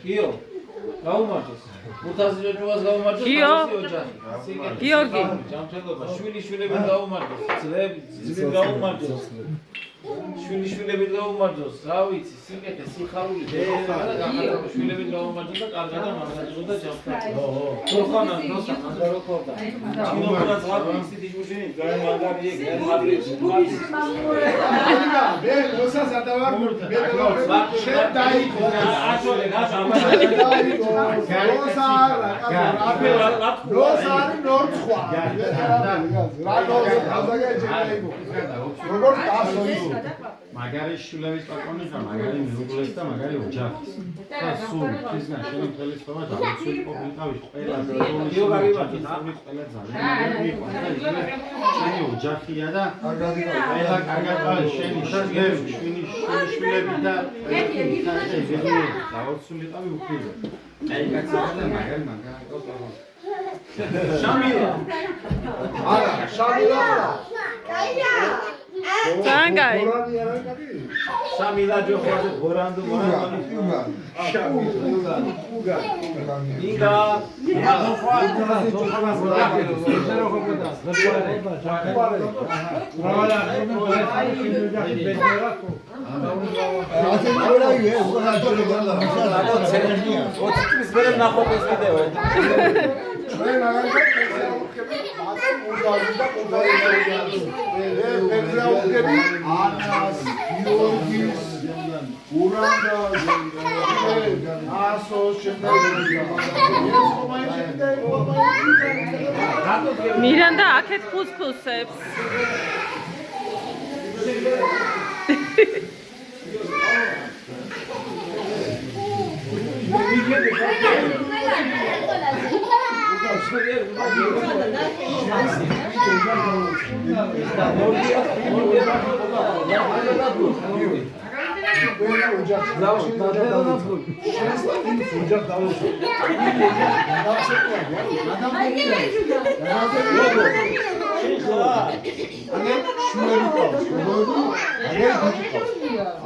კიო გაუმარჯოს 500 ჯოჯოას გაუმარჯოს თავისი ოჯახი გიორგი ჯანმრთელობა შვილიშვილები გაუმარჯოს ძლები გაუმარჯოს შვილიშვილები გაუმარჯოს რა ვიცი სიკეთე სიხარული შვილები გაუმარჯოს და კარგად ამაღლებო და ჯანმრთელობა ხოხანა ნოსა ანდაროქორდა ჩინობრა ზღაპი სიტიჟუჟინი გაიმაგარიე გერმადრიში მე ნოსა სადავარ მე შენ დაიქო აშოლე გასა ნოსა ნორცხვა როგორ დასწორებს მაგარი შვილების პატრონი და მაგარი მეუღლეს და მაგარი ოჯახის და სულ ისნა შენ ხელის ხოვა დაუცველი ყოფილიყავი ყველა შენი ოჯახია და ყველა კარგად არის შენი შვილები და დაუცველიყავი უფლება აი კაცი და მაგარი შამილა არა შამილა Tangay. Samila Johoze Borando Morando. Inga. Anas, Yorgis, Uranda, Asos, Miranda akhet ფუსფუსებს.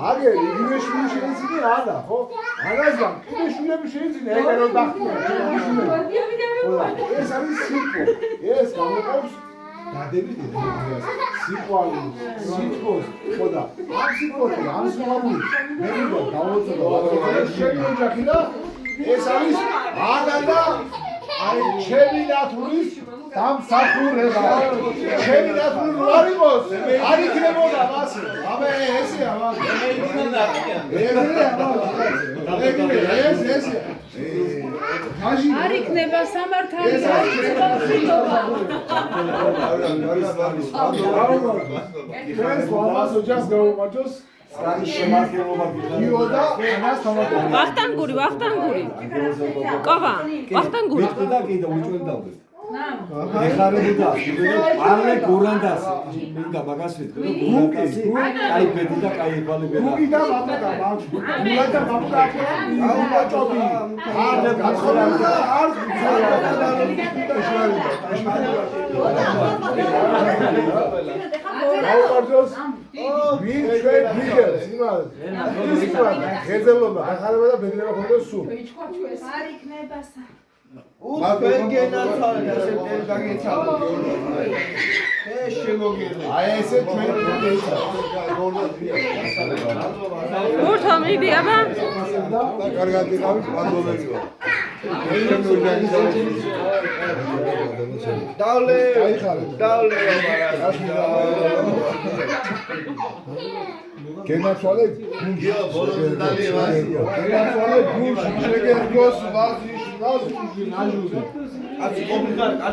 Aga, იგივე შვილი შეიძლება არა, ხო? ანაზგან კიდე შვილები შეიძლება ეგრე რომ დახტია. ეს არის სიტყვა. ეს გამოყობს დადებითი ენერგიას. სიტყვალი, სიტყვის, ხო და ამ სიტყვოთი, ამ სიტყვული მე ვიგო დავუწოდო. ეს შენი ოჯახი და ეს არის ანა და აი ჩემი ნათურის დამსახურება. ჩემი ნათური რო არ იყოს, არ იქნებოდა მასე. აბა ესეა მას. მე იქნება ესეა. არ იქნება სამართალი არ იქნება ვახტანგური კოვა ვახტანგური ეხარებოდა არლე გურანდას მინდა მაგას ვიტყვი გურანდასი კაი ბედი და კაი ებალებია გუგი და მამუკა გულა და მამუკა აულა ჭობი არ გაცხოვდა არ გაუყარდოს ვინ ჩვენ ვიგებს იმას ხერძელობა ახალება და ბედნიერება ხონდეს სულ არ იქნება აი ესე ჩვენ გურთო მიდია ბა და კარგად იყავით პანდოლები ვარ დავლე გენაცვალე გუნდია ბოლოდალი ვასია გენაცვალე გუნდში შეგერგოს ვაზიში ნაჟუზე აცი კომპლიკატ